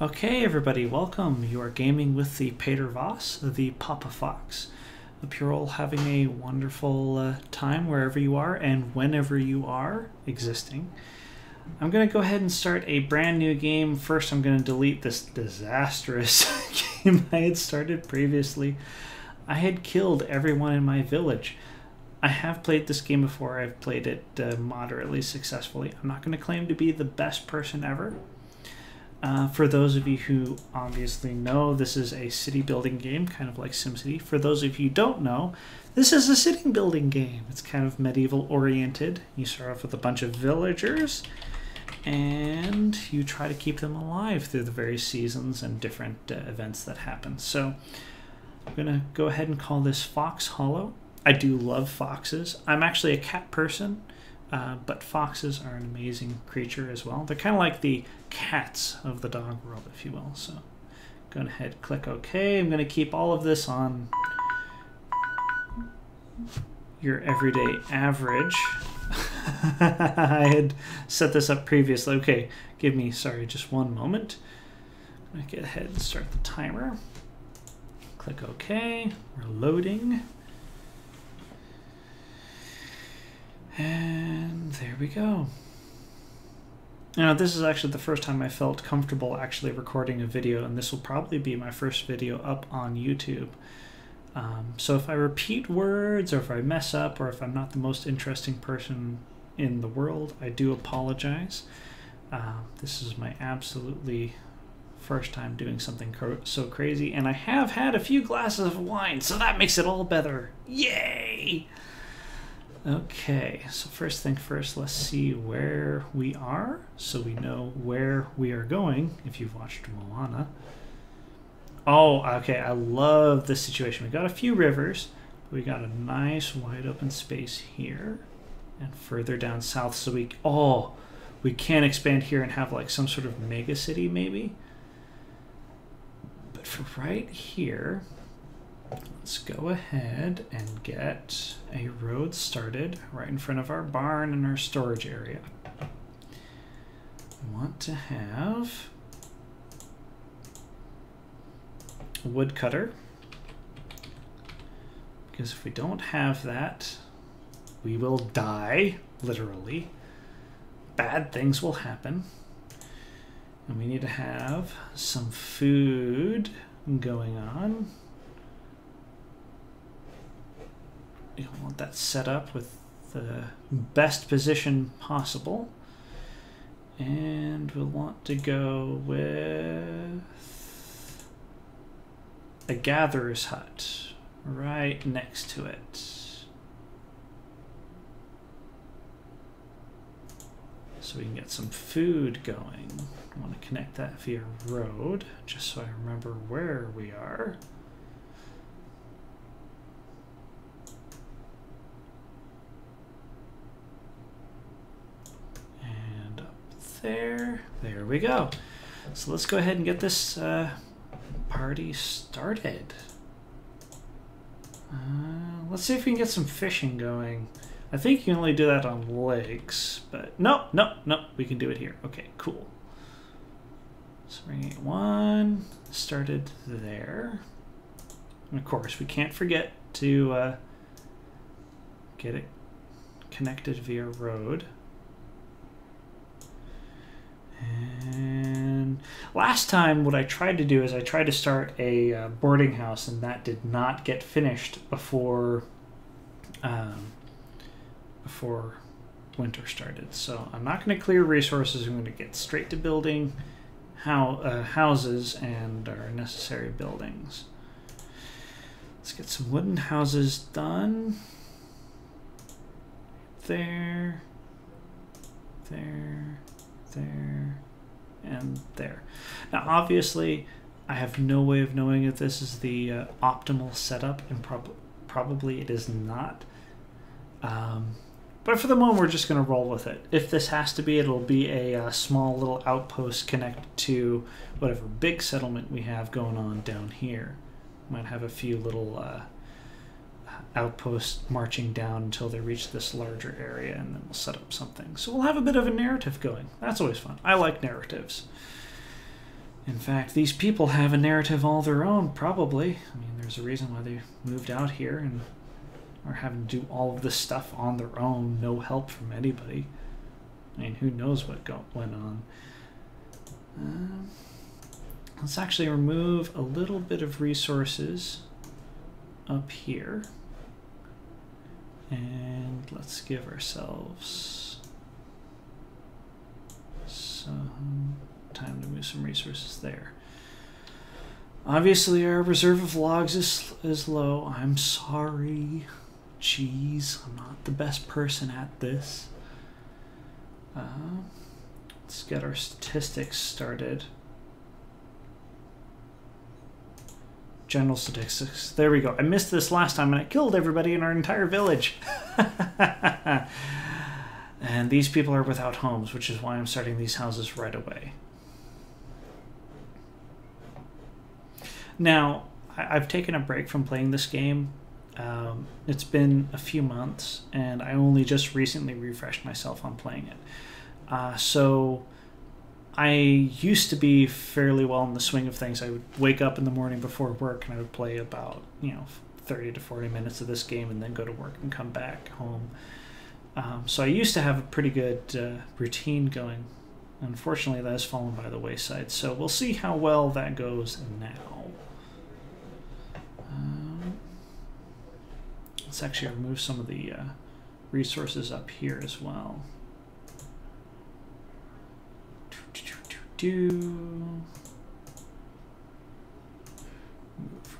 Okay, everybody, welcome. You are gaming with the Pater Voss, the Papa Fox. Hope you're all having a wonderful time wherever you are and whenever you are existing. I'm going to go ahead and start a brand new game. First, I'm going to delete this disastrous game I had started previously. I had killed everyone in my village. I have played this game before. I've played it moderately successfully. I'm not going to claim to be the best person ever. For those of you who obviously know, this is a city building game, kind of like SimCity. For those of you who don't know, this is a city building game. It's kind of medieval oriented. You start off with a bunch of villagers, and you try to keep them alive through the various seasons and different events that happen. So I'm going to go ahead and call this Fox Hollow. I do love foxes. I'm actually a cat person. But foxes are an amazing creature as well. They're kind of like the cats of the dog world, if you will. So go ahead, click OK. I'm going to keep all of this on your everyday average. I had set this up previously. Okay, give me, sorry, just one moment. I'm going to get ahead and start the timer. Click OK. We're loading. And there we go. Now, this is actually the first time I felt comfortable actually recording a video, and this will probably be my first video up on YouTube. So if I repeat words, or if I mess up, or if I'm not the most interesting person in the world, I do apologize. This is my absolutely first time doing something so crazy, and I have had a few glasses of wine, so that makes it all better. Yay! Okay, so first thing first, let's see where we are so we know where we are going if you've watched Moana. Oh, okay, I love this situation. We got a few rivers, but we got a nice wide open space here and further down south, so we can expand here and have like some sort of mega city maybe. But for right here, let's go ahead and get a road started right in front of our barn and our storage area. We want to have a woodcutter, because if we don't have that, we will die, literally. Bad things will happen. And we need to have some food going on. You want that set up with the best position possible. And we'll want to go with a gatherer's hut right next to it. So we can get some food going. I want to connect that via road, just so I remember where we are. There we go. So let's go ahead and get this party started. Let's see if we can get some fishing going. I think you can only do that on lakes, but no, we can do it here. Okay, cool. So bringing one started there. And of course, we can't forget to get it connected via road. And last time what I tried to do is I tried to start a boarding house, and that did not get finished before winter started. So I'm not going to clear resources. I'm going to get straight to building houses and our necessary buildings. Let's get some wooden houses done. There, and there. Now obviously I have no way of knowing if this is the optimal setup, and probably it is not, but for the moment we're just going to roll with it. If this has to be, it'll be a small little outpost connected to whatever big settlement we have going on down here. Might have a few little outposts marching down until they reach this larger area, and then we'll set up something. So we'll have a bit of a narrative going. That's always fun. I like narratives. In fact, these people have a narrative all their own, probably. I mean, there's a reason why they moved out here and are having to do all of this stuff on their own, no help from anybody. I mean, who knows what went on. Let's actually remove a little bit of resources up here. And let's give ourselves some time to move some resources there. Obviously, our reserve of logs is low. I'm sorry. Jeez, I'm not the best person at this. Let's get our statistics started. General statistics. There we go. I missed this last time and I killed everybody in our entire village. And these people are without homes, which is why I'm starting these houses right away. Now, I've taken a break from playing this game. It's been a few months, and I only just recently refreshed myself on playing it. So I used to be fairly well in the swing of things. I would wake up in the morning before work, and I would play about 30 to 40 minutes of this game, and then go to work and come back home. So I used to have a pretty good routine going. Unfortunately, that has fallen by the wayside. So we'll see how well that goes now. Let's actually remove some of the resources up here as well. Move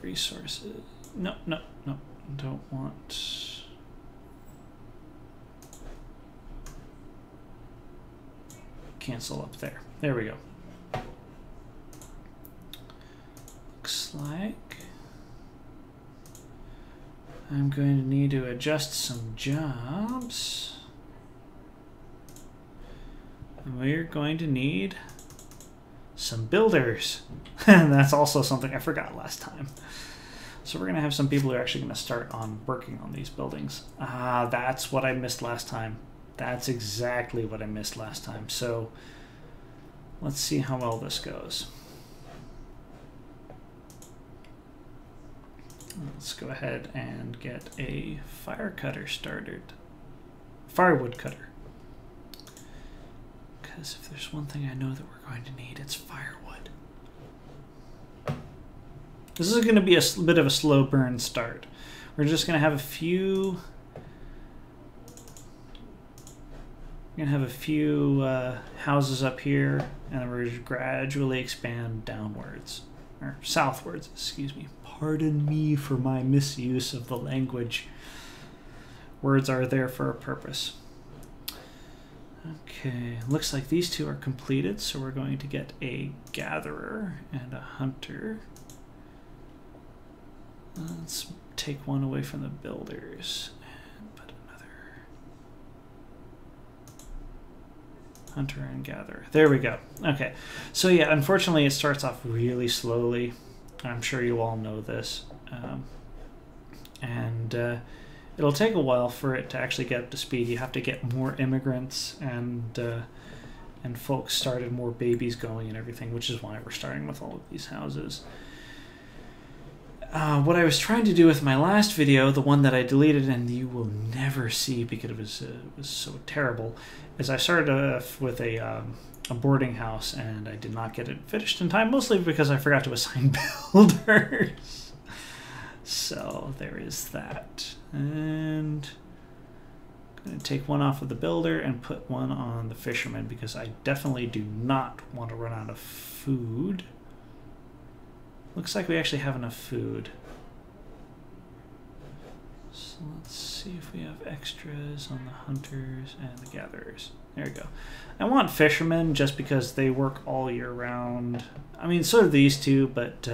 resources. No, don't want. Cancel up there. There we go. Looks like I'm going to need to adjust some jobs. And we're going to need some builders. And that's also something I forgot last time. So we're going to have some people who are actually going to start on working on these buildings. That's what I missed last time. That's exactly what I missed last time. So let's see how well this goes. Let's go ahead and get a fire cutter started. Firewood cutter. Because if there's one thing I know that we're going to need, it's firewood. This is going to be a bit of a slow burn start. We're just going to have a few... houses up here, and then we're going to gradually expand downwards. Or southwards, excuse me. Pardon me for my misuse of the language. Words are there for a purpose. Okay, looks like these two are completed, so we're going to get a gatherer and a hunter. Let's take one away from the builders and put another hunter and gatherer. There we go. Okay, so yeah, unfortunately it starts off really slowly. I'm sure you all know this. It'll take a while for it to actually get up to speed. You have to get more immigrants and folks started, more babies going and everything, which is why we're starting with all of these houses. What I was trying to do with my last video, the one that I deleted and you will never see because it was so terrible, is I started off with a boarding house and I did not get it finished in time, mostly because I forgot to assign builders. So there is that. And I'm going to take one off of the builder and put one on the fisherman because I definitely do not want to run out of food. Looks like we actually have enough food. So let's see if we have extras on the hunters and the gatherers. There we go. I want fishermen just because they work all year round. I mean, so do these two, but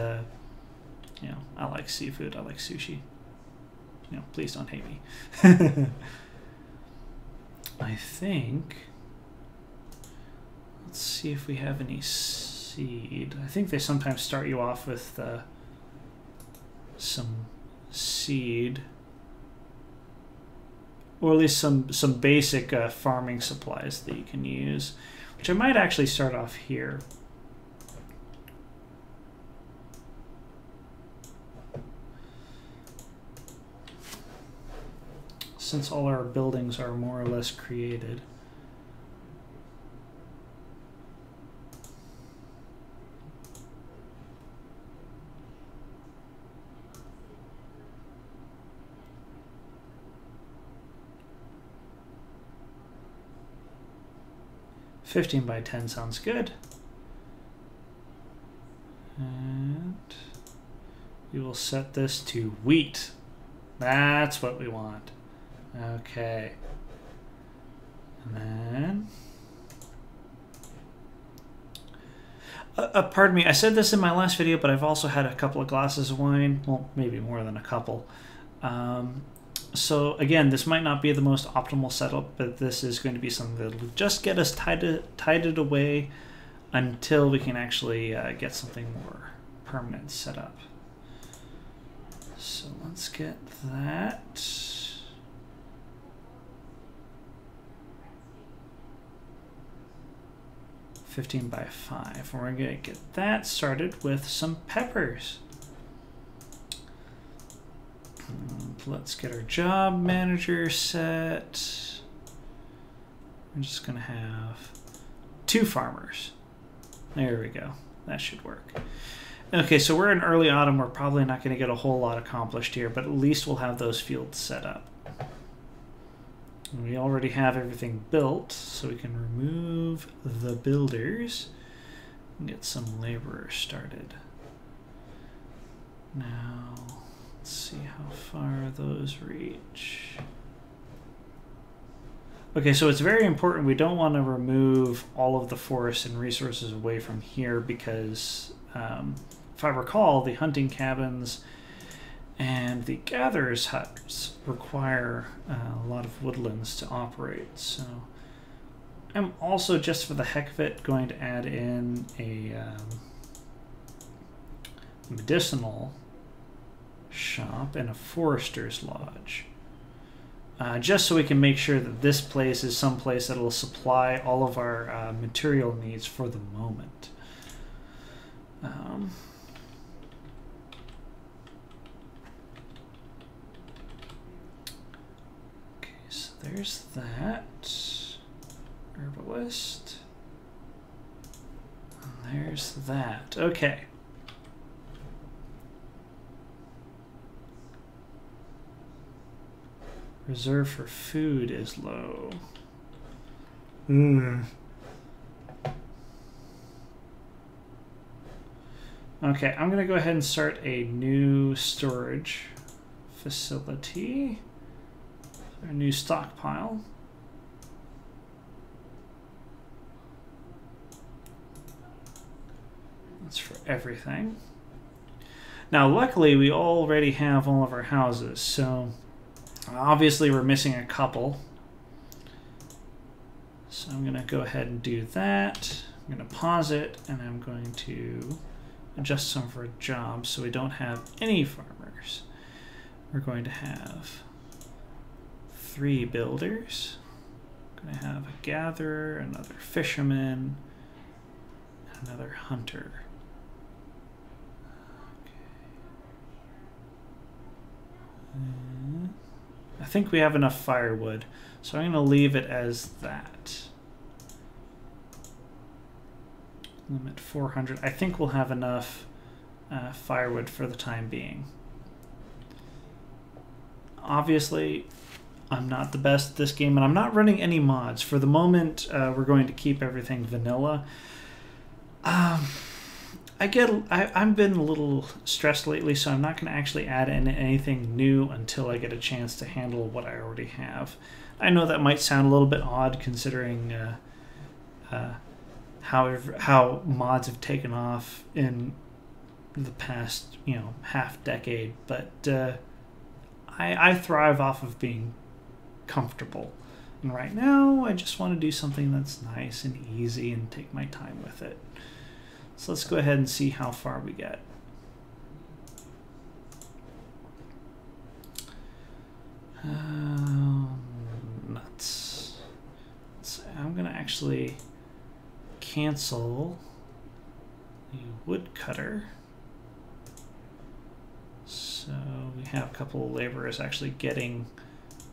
you know, I like seafood. I like sushi. You know, please don't hate me. I think. Let's see if we have any seed. I think they sometimes start you off with some seed, or at least some basic farming supplies that you can use, which I might actually start off here. since all our buildings are more or less created. $15 by $10 sounds good. And we will set this to wheat. That's what we want. Okay. And then... pardon me, I said this in my last video, but I've also had a couple of glasses of wine. Well, maybe more than a couple. So again, this might not be the most optimal setup, but this is going to be something that will just get us tided away until we can actually get something more permanent set up. So let's get that. $15 by $5. We're going to get that started with some peppers. And let's get our job manager set. I'm just going to have 2 farmers. There we go. That should work. Okay, so we're in early autumn. We're probably not going to get a whole lot accomplished here, but at least we'll have those fields set up. And we already have everything built, so we can remove the builders and get some laborers started. Now, let's see how far those reach. Okay, so it's very important. We don't want to remove all of the forests and resources away from here because, if I recall, the hunting cabins and the gatherers' huts require a lot of woodlands to operate. So I'm also, just for the heck of it, going to add in a medicinal shop and a forester's lodge. Just so we can make sure that this place is someplace that will supply all of our material needs for the moment. Okay, so there's that. Herbalist. And there's that. Okay. Reserve for food is low. Okay, I'm going to go ahead and start a new storage facility. A new stockpile. That's for everything. Now, luckily, we already have all of our houses, so obviously we're missing a couple. So I'm going to go ahead and do that. I'm going to pause it, and I'm going to adjust some of our jobs so we don't have any farmers. We're going to have 3 builders. I'm going to have a gatherer, another fisherman, and another hunter. Okay. I think we have enough firewood, so I'm going to leave it as that. Limit 400. I think we'll have enough firewood for the time being. Obviously, I'm not the best at this game, and I'm not running any mods. For the moment, we're going to keep everything vanilla. I've been a little stressed lately, so I'm not going to actually add in anything new until I get a chance to handle what I already have. I know that might sound a little bit odd considering how mods have taken off in the past, half decade, but I thrive off of being comfortable. And right now, I just want to do something that's nice and easy and take my time with it. So let's go ahead and see how far we get. Nuts. So I'm going to actually cancel the woodcutter. So we have a couple of laborers actually getting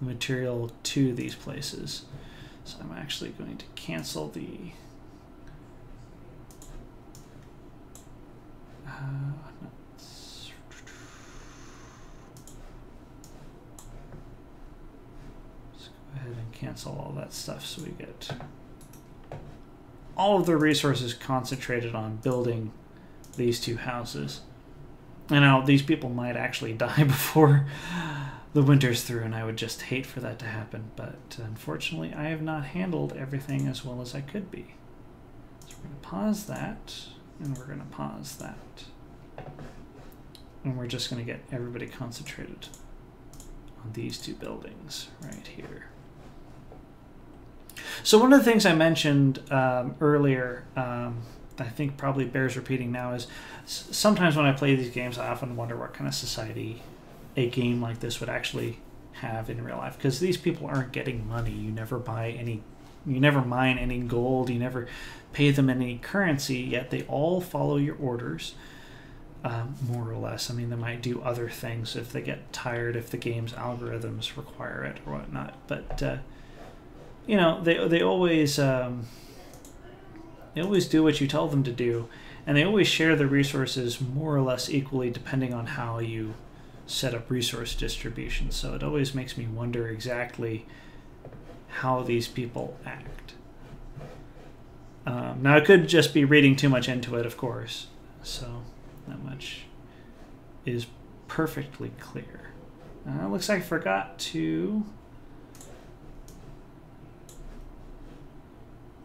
material to these places. So I'm actually going to cancel the let's go ahead and cancel all that stuff so we get all of the resources concentrated on building these two houses. And now these people might actually die before the winter's through, and I would just hate for that to happen. But unfortunately, I have not handled everything as well as I could be. So we're going to pause that, and we're going to pause that. And we're just going to get everybody concentrated on these two buildings right here. So one of the things I mentioned earlier, I think probably bears repeating now, is sometimes when I play these games, I often wonder what kind of society a game like this would actually have in real life, because these people aren't getting money. You never buy any, you never mine any gold, you never pay them any currency, yet they all follow your orders, more or less. I mean, they might do other things if they get tired, if the game's algorithms require it or whatnot, but you know, they always do what you tell them to do, and they always share the resources more or less equally depending on how you set up resource distribution. So it always makes me wonder exactly how these people act. Now, I could just be reading too much into it, of course, so that much is perfectly clear. Looks like I forgot to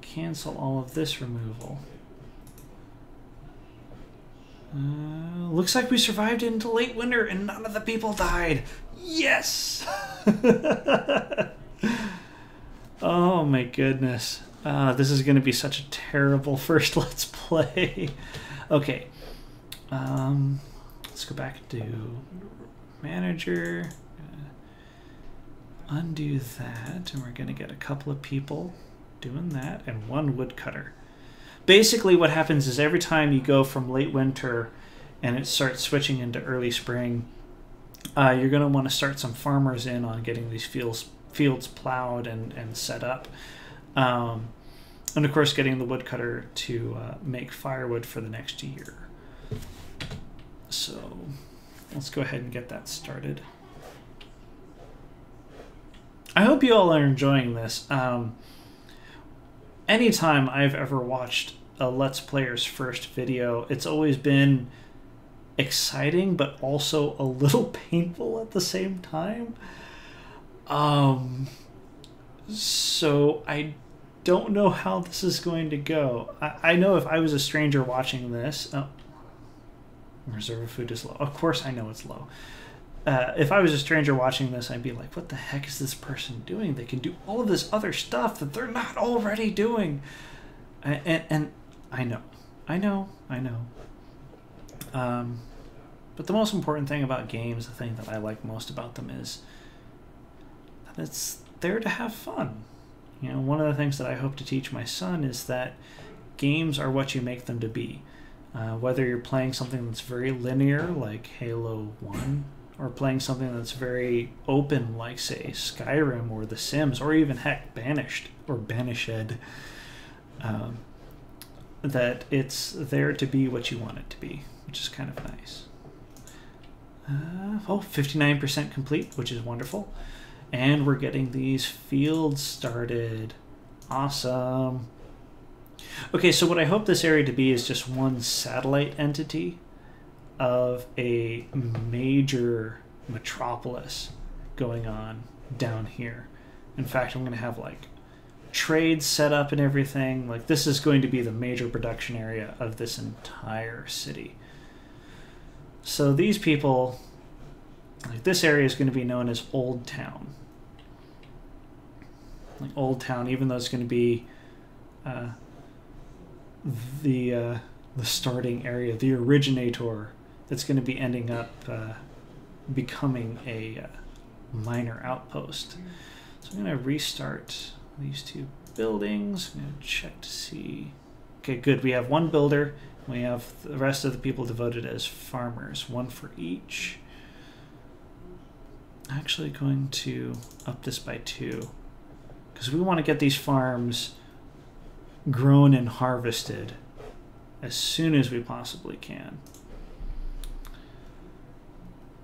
cancel all of this removal. Looks like we survived into late winter and none of the people died. Yes! Oh my goodness. This is going to be such a terrible first Let's Play. Okay. Let's go back to manager. Undo that, and we're going to get a couple of people doing that, and one woodcutter. Basically what happens is every time you go from late winter and it starts switching into early spring, you're going to want to start some farmers in on getting these fields plowed and set up. And of course getting the woodcutter to make firewood for the next year. So let's go ahead and get that started. I hope you all are enjoying this. Anytime I've ever watched a Let's Player's first video, it's always been exciting, but also a little painful at the same time. So I don't know how this is going to go. I know if I was a stranger watching this... Oh, reserve of food is low. Of course I know it's low. If I was a stranger watching this, I'd be like, what the heck is this person doing? They can do all of this other stuff that they're not already doing. And I know. But the most important thing about games, the thing that I like most about them, is that it's there to have fun. You know, one of the things that I hope to teach my son is that games are what you make them to be. Whether you're playing something that's very linear, like Halo 1, or playing something that's very open, like, say, Skyrim or The Sims, or even, heck, Banished or Banished, that it's there to be what you want it to be, which is kind of nice. 59% complete, which is wonderful. And we're getting these fields started. Awesome. Okay, so what I hope this area to be is just one satellite entity of a major metropolis going on down here. In fact, I'm going to have like trade set up and everything. Like, this is going to be the major production area of this entire city. So these people, like, this area is going to be known as Old Town. Like Old Town, even though it's going to be the starting area, the originator, that's going to be ending up becoming a minor outpost. So I'm going to restart these two buildings. I'm going to check to see. Okay, good. We have one builder. We have the rest of the people devoted as farmers, one for each. actually going to up this by 2 because we want to get these farms grown and harvested as soon as we possibly can.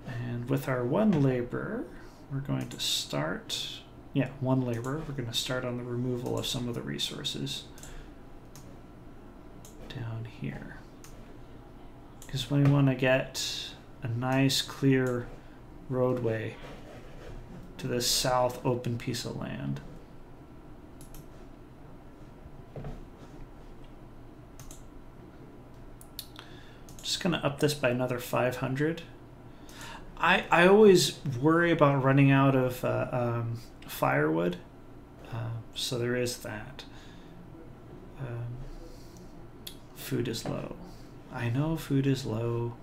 And with our 1 laborer, we're going to start, 1 laborer, we're going to start on the removal of some of the resources down here. Because we want to get a nice clear roadway to this south open piece of land. Just going to up this by another 500. I always worry about running out of firewood, so there is that. Food is low. I know food is low.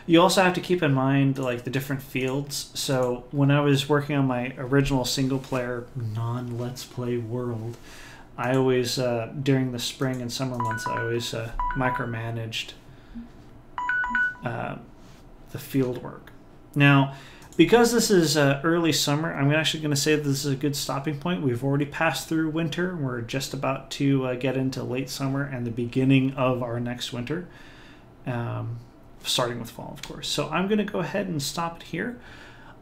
You also have to keep in mind like the different fields. So when I was working on my original single player non-Let's Play world, I always, during the spring and summer months, I always micromanaged the field work. Now, because this is early summer, I'm actually going to say that this is a good stopping point. We've already passed through winter. We're just about to get into late summer and the beginning of our next winter, starting with fall, of course. So I'm going to go ahead and stop it here.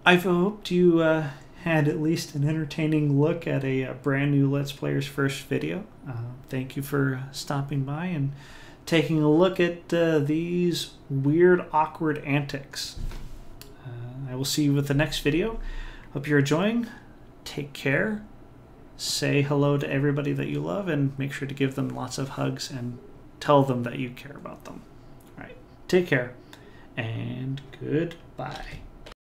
I've hoped you had at least an entertaining look at a brand new Let's Player's first video. Thank you for stopping by and taking a look at these weird, awkward antics. I will see you with the next video. Hope you're enjoying. Take care. Say hello to everybody that you love and make sure to give them lots of hugs and tell them that you care about them. All right. Take care and goodbye.